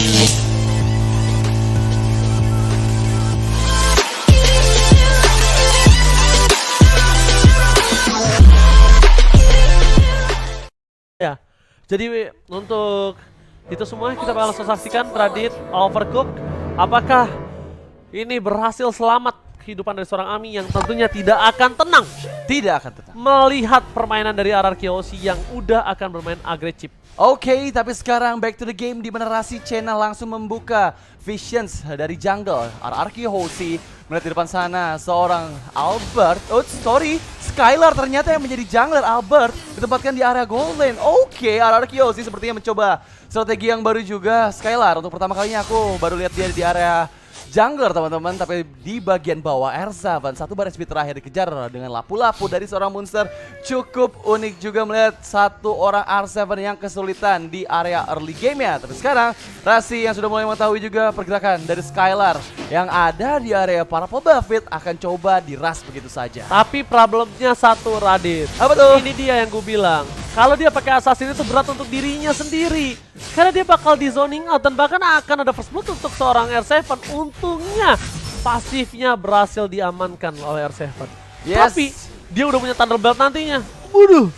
Ya, jadi untuk itu semua kita bakal saksikan Radit Overcook. Apakah ini berhasil selamat kehidupan dari seorang Ami yang tentunya tidak akan tenang. Tidak akan tenang. Melihat permainan dari RRQ Hoshi yang udah akan bermain agresif. Oke, tapi sekarang back to the game di mana Rasi Chena langsung membuka Visions dari jungle. RRQ Hoshi melihat di depan sana seorang Albert. Oh sorry, Skylar ternyata yang menjadi jungler. Albert ditempatkan di area gold lane. Oke, RRQ Hoshi sepertinya mencoba strategi yang baru juga. Skylar untuk pertama kalinya aku baru lihat dia di area jungler teman-teman, tapi di bagian bawah R7 satu bar SP terakhir dikejar dengan lapu-lapu dari seorang monster. Cukup unik juga melihat satu orang R7 yang kesulitan di area early game ya. Tapi sekarang Rasi yang sudah mulai mengetahui juga pergerakan dari Skylar yang ada di area para pebafit akan coba diras begitu saja. Tapi problemnya satu Radit. Apa tuh? Ini dia yang gue bilang. Kalau dia pakai assassin itu berat untuk dirinya sendiri. Karena dia bakal di zoning out dan bahkan akan ada first blood untuk seorang R7. Untungnya pasifnya berhasil diamankan oleh R7. Yes. Tapi dia udah punya Thunderbelt nantinya. Waduh.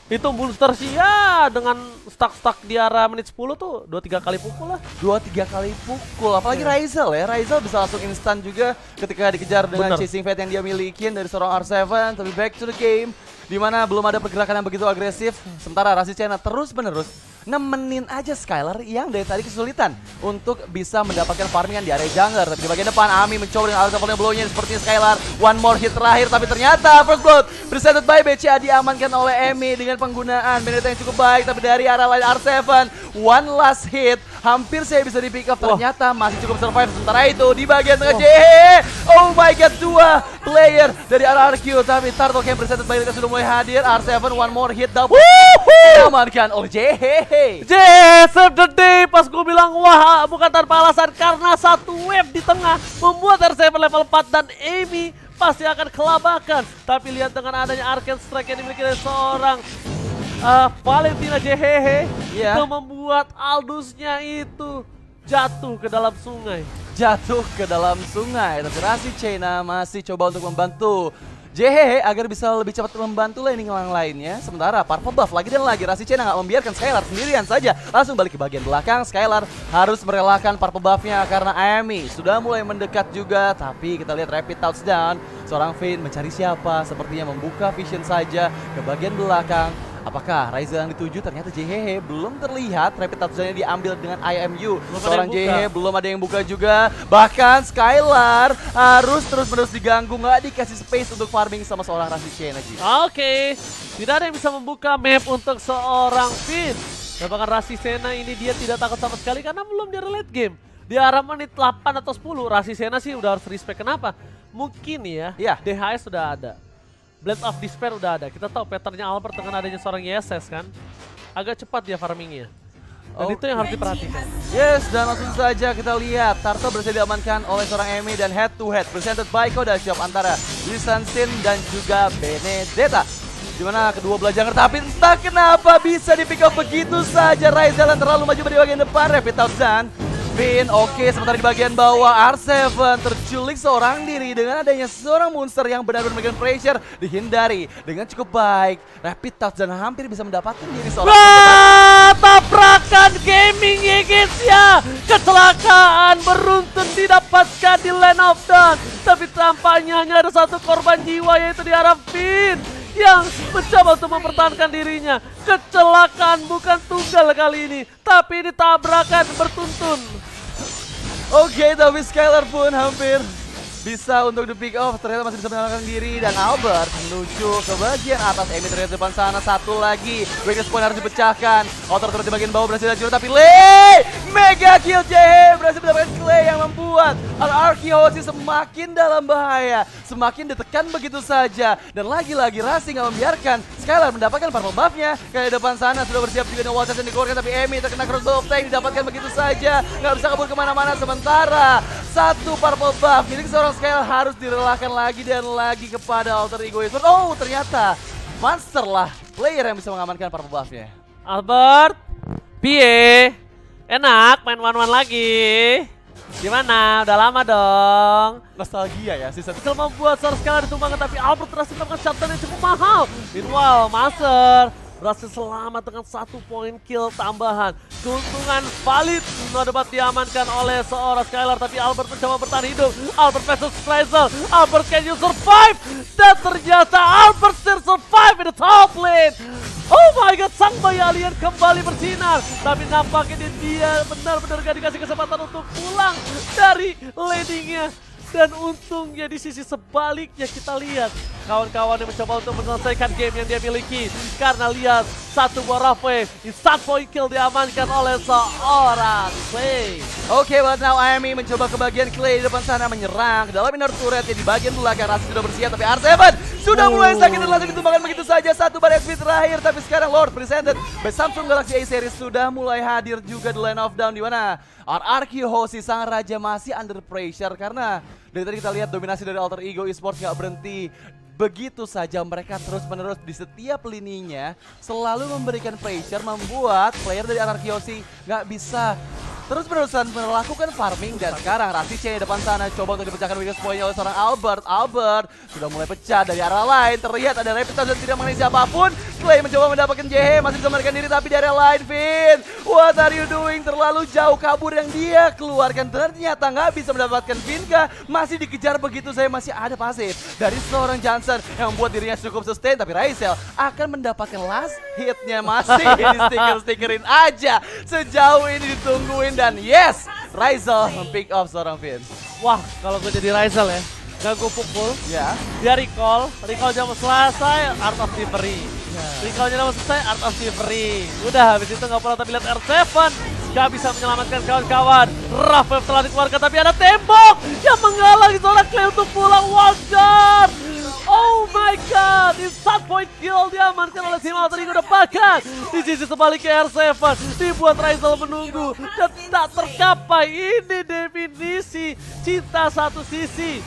Itu monster sih ya dengan stuck di area menit 10 tuh 2-3 kali pukul lah. 2-3 kali pukul, apalagi Raizal ya. Raizal bisa langsung instan juga ketika dikejar dengan chasing fate yang dia milikin dari seorang R7. Tapi back to the game, di mana belum ada pergerakan yang begitu agresif. Sementara Rasi Chena terus-menerus nemenin aja Skylar yang dari tadi kesulitan untuk bisa mendapatkan farmingan di area jungler. Tapi di bagian depan Ami mencoba dengan alat levelnya blow-nya seperti Skylar. One more hit terakhir, tapi ternyata first blood presented by BCA diamankan oleh Emi dengan penggunaan Benedetta yang cukup baik. Tapi dari arah lain R7, one last hit, hampir saya bisa di pick up. Ternyata masih cukup survive. Sementara itu di bagian tengah JHE, oh my god, dua player dari RRQ. Tapi Turtle Camp presented by BCA sudah mulai hadir. R7 one more hit double diamankan oleh JHE. Save the day. Pas gue bilang wah bukan tanpa alasan, karena satu wave di tengah membuat R7 level 4 dan Amy pasti akan kelabakan. Tapi lihat dengan adanya Arcane Strike yang dimiliki oleh seorang Valentina JHE, itu membuat Aldusnya itu jatuh ke dalam sungai. Jatuh ke dalam sungai. Tapi Rasi Chena masih coba untuk membantu JHE agar bisa lebih cepat membantu laning yang lainnya. Sementara Purple buff lagi dan lagi. Rasi Chena nggak membiarkan Skylar sendirian saja. Langsung balik ke bagian belakang. Skylar harus merelakan Purple buffnya karena Amy sudah mulai mendekat juga. Tapi kita lihat rapid touchdown. Seorang Finn mencari siapa? Sepertinya membuka vision saja ke bagian belakang. Apakah Raizal yang dituju? Ternyata JHE belum terlihat. Rapid touchdown-nya diambil dengan IMU. Seorang JHE belum ada yang buka juga. Bahkan Skylar harus terus-menerus diganggu, nggak dikasih space untuk farming sama seorang Rasi Chena. Oke, tidak ada yang bisa membuka map untuk seorang Finn. Dan bahkan Rasi Chena ini dia tidak takut sama sekali karena belum di late game. Di arah menit 8 atau 10, Rasi Chena sih udah harus respect. Kenapa? Mungkin ya, DHS sudah ada. Blade of Despair udah ada. Kita tahu patternnya Albert dengan adanya seorang YSS kan. Agak cepat dia farmingnya. Dan itu yang harus diperhatikan. Yes, dan langsung saja kita lihat Turtle berhasil diamankan oleh seorang Emi dan head to head presented by Koda Shop antara Lisan Sin dan juga Benedetta. Dimana kedua belah jungler, tapi entah kenapa bisa di pick up begitu saja. Raizal yang terlalu maju di bagian depan. Rapid touchdown Finn, oke, sementara di bagian bawah R7 terculik seorang diri dengan adanya seorang monster yang benar-benar memberikan pressure, dihindari dengan cukup baik. Rapid touch dan hampir bisa mendapatkan diri seorang tabrakan gaming ya guys ya. Kecelakaan beruntun didapatkan di Land of Dawn. Tapi tampaknya hanya ada satu korban jiwa, yaitu di arah Finn yang mencoba untuk mempertahankan dirinya. Kecelakaan bukan tunggal kali ini, tapi ini tabrakan bertuntun. Oke, tapi Skylar pun hampir bisa untuk di pick off. Ternyata masih bisa menyelamatkan diri. Dan Albert menuju ke bagian atas. Emi terlihat di depan sana. Satu lagi. Weakness point harus dipecahkan. Outer turret di bagian bawah berhasil dihancurkan. Tapi Lee! Mega kill JHE berhasil mendapatkan Clay yang membuat RRQ Hoshi semakin dalam bahaya. Semakin ditekan begitu saja. Dan lagi-lagi Rasi nggak membiarkan Skylar mendapatkan purple buff-nya. Kayak di depan sana sudah bersiap juga dengan wall charge yang dikeluarkan. Tapi Emi terkena crossbow of tank didapatkan begitu saja. Nggak bisa kabur kemana-mana. Sementara satu purple buff milik seorang Skylar harus direlakan lagi dan lagi kepada alter ego. Oh, ternyata Monster lah player yang bisa mengamankan purple buff-nya. Albert, Pie, Enak, main one-one lagi. Gimana? Udah lama dong. Nostalgia ya season. Berhasil membuat seorang skala ditumbangkan, tapi Albert berhasil melakukan shutdown yang cukup mahal. Meanwhile, Master berhasil selamat dengan 1 poin kill tambahan. Keuntungan valid dapat diamankan oleh seorang Skylar, tapi Albert mencoba bertahan hidup. Albert versus Razel. Albert, can you survive? Dan ternyata Albert still survive in the top lane. Oh my god, sang bayi alien kembali bersinar. Tapi nampaknya dia benar-benar gak dikasih kesempatan untuk pulang dari landingnya. Dan untungnya di sisi sebaliknya kita lihat kawan-kawan yang mencoba untuk menyelesaikan game yang dia miliki. Karena lihat satu buah Raffe, 1 point kill diamankan oleh seorang Clay. Oke, but now Amy mencoba ke bagian Clay di depan sana, menyerang ke dalam inner turret di bagian belakang. Rasi sudah bersiap, tapi R7 sudah mulai sakit dan langsung ditumbangkan begitu saja. Satu bar XP terakhir, tapi sekarang Lord presented by Samsung Galaxy A series sudah mulai hadir juga di line of down, di mana RRQ Hoshi sang raja masih under pressure karena dari tadi kita lihat dominasi dari Alter Ego Esports gak berhenti. Begitu saja mereka terus-menerus di setiap lininya selalu memberikan pressure, membuat player dari RRQ Hoshi gak bisa terus-menerusan melakukan farming. Dan sekarang Rasi C depan sana coba untuk dipecahkan weakness point-nya oleh seorang Albert. Albert sudah mulai pecah dari arah lain, terlihat ada Rapid dan tidak mengenai siapapun. Clay mencoba mendapatkan JH, masih bisa melarikan diri tapi dari arah lain. Finn, what are you doing? Terlalu jauh kabur yang dia keluarkan, ternyata nggak bisa mendapatkan Vinka. Masih dikejar begitu saya, masih ada pasif dari seorang Johnson yang membuat dirinya cukup sustain, tapi Raisel akan mendapatkan last hitnya. Masih di stiker-stikerin aja, sejauh ini ditungguin. Dan yes, Raisel pick off seorang Finn. Wah, kalau gue jadi Raisel ya, gak gue pukul. Ya. Dia recall jam selesai, Art of Thievery. Recallnya jam selesai, Art of Thievery. Udah, habis itu gak pernah tapi lihat R7 gak bisa menyelamatkan kawan-kawan. Raffe telah dikeluarkan, tapi ada tembok yang menghalangi seorang Clay untuk pulang. Wajar. Oh my god, instant point kill diamankan oleh tim Alter Ego. Bahkan di sisi sebaliknya R7 dibuat Raisel menunggu dan tak tercapai. Ini definisi cinta satu sisi.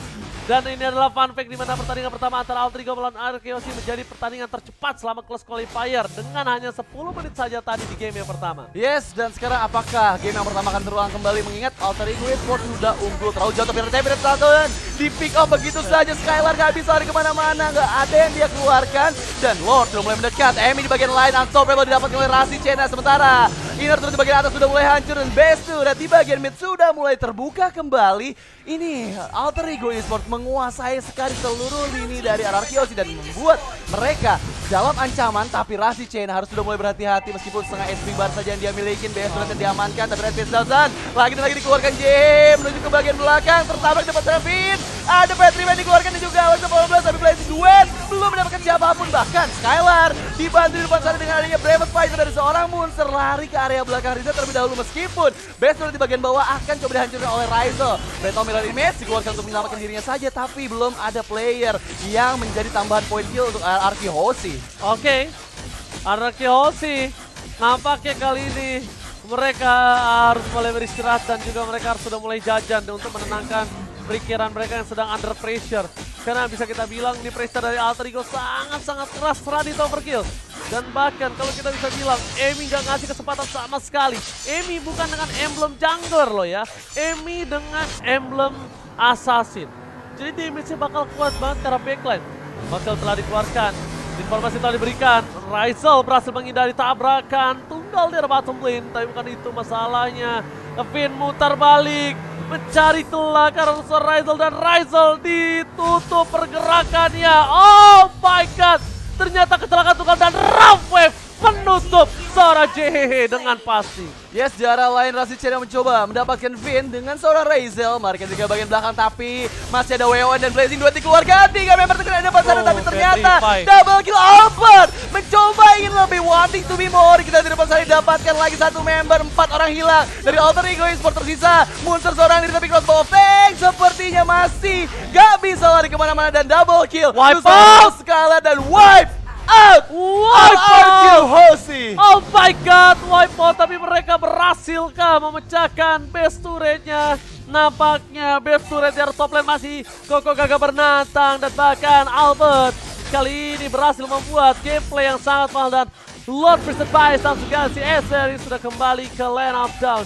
Dan ini adalah fun fact di mana pertandingan pertama antara Alter Ego melawan RRQ Hoshi menjadi pertandingan tercepat selama close qualifier dengan hanya 10 menit saja tadi di game yang pertama. Yes, dan sekarang apakah game yang pertama akan terulang kembali, mengingat Alter Ego Esports sudah unggul terlalu jauh, tapi Rapid satu dan di pick off begitu saja. Skylar gak bisa lari kemana-mana, gak ada yang dia keluarkan. Dan Lord sudah mulai mendekat, Amy di bagian lain unstoppable didapatkan oleh Rasi Cena. Sementara inner turret di bagian atas sudah mulai hancur dan base turret di bagian mid sudah mulai terbuka kembali. Ini Alter Ego Esports menguasai sekali seluruh lini dari RRQ Hoshi dan membuat mereka dalam ancaman, tapi Rasi Chain harus sudah mulai berhati-hati meskipun setengah SP bar saja yang dia milikin. BS sudah diamankan, tapi Red Face Dalton lagi dan lagi dikeluarkan. JM menuju ke bagian belakang, tertabrak dapat Serafin. Ada Patriman dikeluarkan dan juga Awas 18, tapi Blazing Duet belum mendapatkan siapapun. Bahkan Skylar dibantu di depan sana dengan adanya Brave Fighter dari seorang Monster, lari ke area belakang Riza terlebih dahulu meskipun BS sudah di bagian bawah akan coba dihancurkan oleh Raisel. Reto Mirror Image dikeluarkan untuk menyelamatkan dirinya saja, tapi belum ada player yang menjadi tambahan point kill untuk RRQ Hoshi. Oke, RRQ Hoshi nampaknya kali ini mereka harus mulai beristirahat dan juga mereka harus sudah mulai jajan untuk menenangkan pikiran mereka yang sedang under pressure. Karena bisa kita bilang ini pressure dari Alter Ego sangat-sangat keras, Radit overkill. Dan bahkan kalau kita bisa bilang Amy gak ngasih kesempatan sama sekali. Amy bukan dengan emblem jungler loh ya, Amy dengan emblem assassin. Jadi damage-nya bakal kuat banget karena backline. Bakal telah dikeluarkan, informasi telah diberikan. Raisel berhasil menghindari tabrakan tunggal di bottom lane, tapi bukan itu masalahnya. Finn mutar balik mencari celah karena Raisel, dan Raisel ditutup pergerakannya. Oh my god, ternyata kecelakaan tunggal dan Raffe penutup seorang JHH dengan pasti. Yes, di arah lain Rasi Cena mencoba mendapatkan Finn dengan seorang Raisel. Marikan juga bagian belakang, tapi masih ada WON dan Blazing Duet dikeluarkan. 3 member terkena depan sana, tapi ternyata double kill. Albert mencoba ingin lebih, wanting to be more. Kita di depan sana didapatkan lagi 1 member, 4 orang hilang dari Alter Ego Esports. Tersisa Monster seorang diri, tapi crossbow tank sepertinya masih gak bisa lari kemana-mana. Dan double kill, wipe out Skala dan wipe out. RRQ Hoshi. Oh my god, wipe out, tapi mereka berhasilkah memecahkan base turretnya? Nampaknya base turret dari top lane masih kokoh gagah bernatang, dan bahkan Albert kali ini berhasil membuat gameplay yang sangat mahal dan Lord Priestess by Samsung Galaxy S-Series sudah kembali ke Land of Dawn.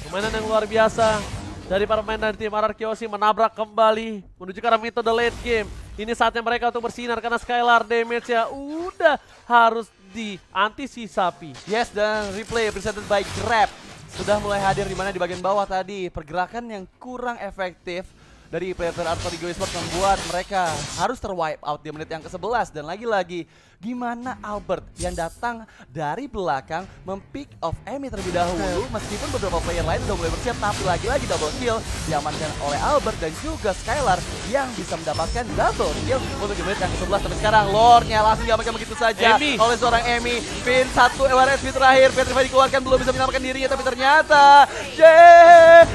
Permainan yang luar biasa dari para pemain dari tim RRQoC menabrak kembali menuju ke arah metode late game. Ini saatnya mereka untuk bersinar karena Skylar damage-nya udah harus diantisipasi. Yes, dan replay presented by Grab sudah mulai hadir di mana di bagian bawah tadi. Pergerakan yang kurang efektif dari player-player Artorigo Esports membuat mereka harus terwipe out di menit yang ke-11. Dan lagi-lagi gimana Albert yang datang dari belakang mempick off Emi terlebih dahulu. Meskipun beberapa player lain udah mulai bersiap, tapi lagi-lagi double kill diamankan oleh Albert dan juga Skylar yang bisa mendapatkan double kill untuk di menit yang ke-11. Tapi sekarang Lordnya langsung diamankan begitu saja oleh seorang Emi. Pin 1 MRSP terakhir, Petrify dikeluarkan, belum bisa menyelamatkan dirinya, tapi ternyata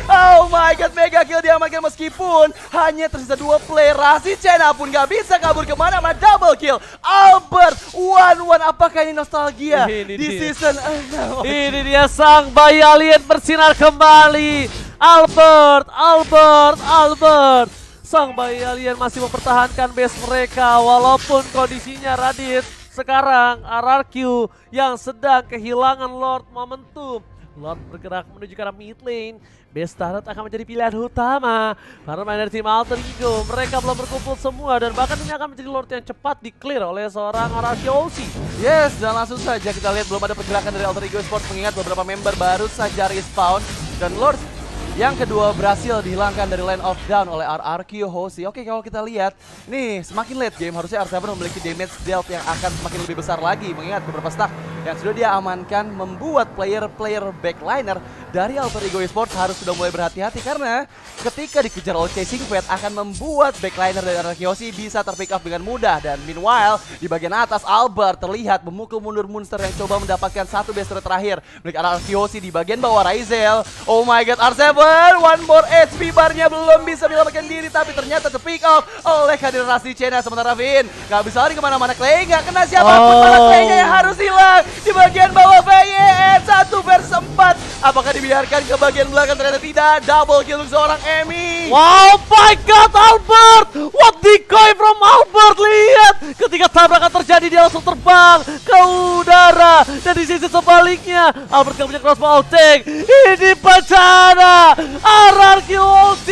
oh my god, mega kill diamankan meskipun hanya tersisa 2 player. Rasi Chena pun gak bisa kabur kemana-mana, double kill Albert 1-1. Apakah ini nostalgia di season 6? Ini dia sang bayi alien bersinar kembali. Albert. Sang bayi alien masih mempertahankan base mereka walaupun kondisinya Radit sekarang RRQ yang sedang kehilangan Lord momentum. Lord bergerak menuju ke arah mid lane. Base turret akan menjadi pilihan utama para pemain dari tim Alter Ego. Mereka belum berkumpul semua dan bahkan ini akan menjadi Lord yang cepat di-clear oleh seorang RRQoC. Yes, dan langsung saja kita lihat belum ada pergerakan dari Alter Ego Esports mengingat beberapa member baru saja respawn. Dan Lord yang kedua berhasil dihilangkan dari Land of Dawn oleh RRQoC. Oke, kalau kita lihat, nih semakin late game harusnya R7 memiliki damage dealt yang akan semakin lebih besar lagi. Mengingat beberapa stack yang sudah dia amankan membuat player-player backliner dari Alter Ego Esports harus sudah mulai berhati-hati. Karena ketika dikejar oleh Chasing Fate akan membuat backliner dari RRQoC bisa terpick up dengan mudah. Dan meanwhile, di bagian atas Albert terlihat memukul mundur monster yang coba mendapatkan satu base turret terakhir milik RRQoC. Di bagian bawah Raizel, oh my god, R7 one more HP barnya belum bisa menyelamatkan diri, tapi ternyata terpick off oleh kehadiran Rasi Chena. Sementara Vin gak bisa lari kemana-mana, Clay gak kena siapapun, malah Clay-nya yang harus hilang. Di bagian bawah VYN 1 vs 4, apakah dibiarkan ke bagian belakang? Ternyata tidak, double kill untuk seorang Emi. Wow my god, Albert! What decoy from Albert, lihat! Ketika tabrakan terjadi dia langsung terbang ke udara. Dan di sisi sebaliknya Albert gak punya crossbow tank. Ini bencana! RRQoC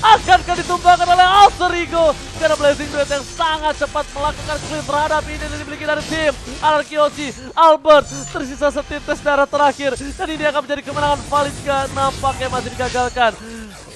akankah ditumbangkan oleh Alter Ego karena Blazing Duet yang sangat cepat melakukan clear terhadap ini yang dimiliki dari tim RRQoC. Albert tersisa setites darah terakhir dan ini akan menjadi kemenangan valid, nampaknya masih digagalkan.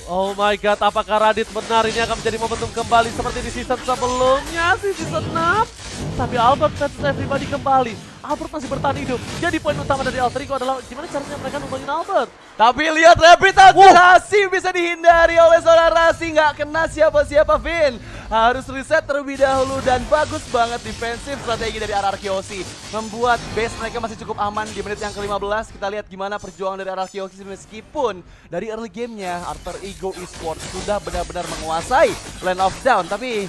Oh my god, apakah Radit benar ini akan menjadi momentum kembali seperti di season sebelumnya, di season 6? Tapi Albert versus everybody kembali. Albert masih bertahan hidup. Jadi poin utama dari Alter Ego adalah gimana caranya mereka numbangin Albert. Tapi lihat Rapid Rasi bisa dihindari oleh seorang Rasi, nggak kena siapa-siapa. Vin harus reset terlebih dahulu dan bagus banget defensif strategi dari RRQoC membuat base mereka masih cukup aman di menit yang ke-15. Kita lihat gimana perjuangan dari RRQoC meskipun dari early gamenya Alter Ego Esports sudah benar-benar menguasai Land of Dawn. Tapi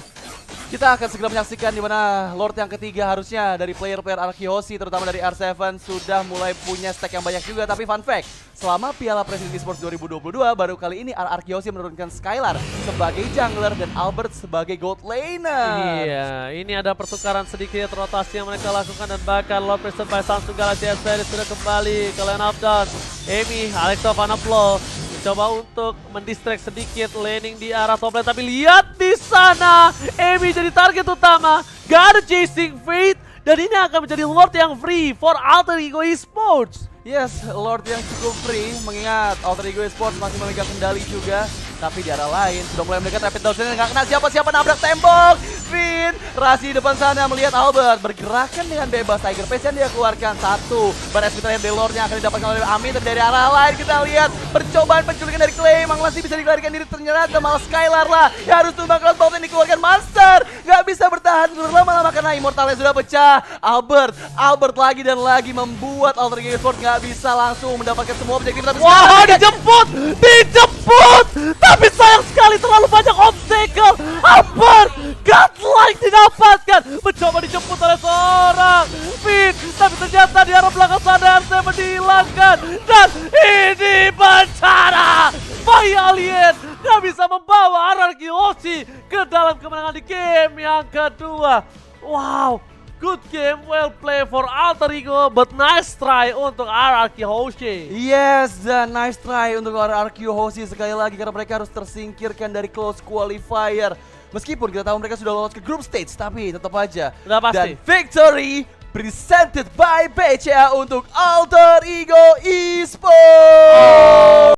kita akan segera menyaksikan di mana Lord yang ketiga harusnya dari player-player RRQoC terutama dari R7 sudah mulai punya stack yang banyak juga. Tapi fun fact, selama Piala Presiden Esports 2022 baru kali ini RRQoC menurunkan Skylar sebagai jungler dan Albert sebagai gold laner. Iya, ini ada pertukaran sedikit rotasi yang mereka lakukan dan bahkan Lord Priestess by Samsung Galaxy S-Series sudah kembali ke Land of Dawn. Emi, Alexo Vanaplo coba untuk mendistract sedikit laning di arah top lane, tapi lihat di sana Emi jadi target utama, gak ada Chasing Fate dan ini akan menjadi Lord yang free for Alter Ego Esports. Yes, Lord yang cukup free mengingat Alter Ego Esports masih memegang kendali juga. Tapi di arah lain sudah mulai mendekat Rapid Down, nggak kena siapa-siapa, nabrak tembok. Vin, Rasi depan sana melihat Albert bergerakan dengan bebas. Tiger Pace yang dia keluarkan satu. Baris terakhir dari Lord yang akan didapatkan oleh Amin. Dan dari arah lain kita lihat percobaan penculikan dari Clay. Mang masih bisa dilarikan diri, ternyata malah Skylar lah yang harus tumbang crossbow yang dikeluarkan. Monster nggak bisa bertahan lama-lama karena immortalnya sudah pecah. Albert lagi dan lagi membuat Alter Ego Esports nggak bisa langsung mendapatkan semua objektif. Tapi wah, dijemput! Tapi sayang sekali terlalu banyak obstacle. Albert godlike didapatkan, mencoba dijemput oleh seorang Vin, tapi ternyata di arah belakang sana RC dihilangkan. Dan ini bencana, bayi alien gak bisa membawa RRQoC ke dalam kemenangan di game yang kedua. Wow, Good game, well play for Alter Ego, but nice try untuk RRQ Hoshi. Yes, dan nice try untuk RRQ Hoshi sekali lagi karena mereka harus tersingkirkan dari close qualifier. Meskipun kita tahu mereka sudah lolos ke group stage, tapi tetap aja. Udah pasti. Dan victory presented by BCA untuk Alter Ego Esports.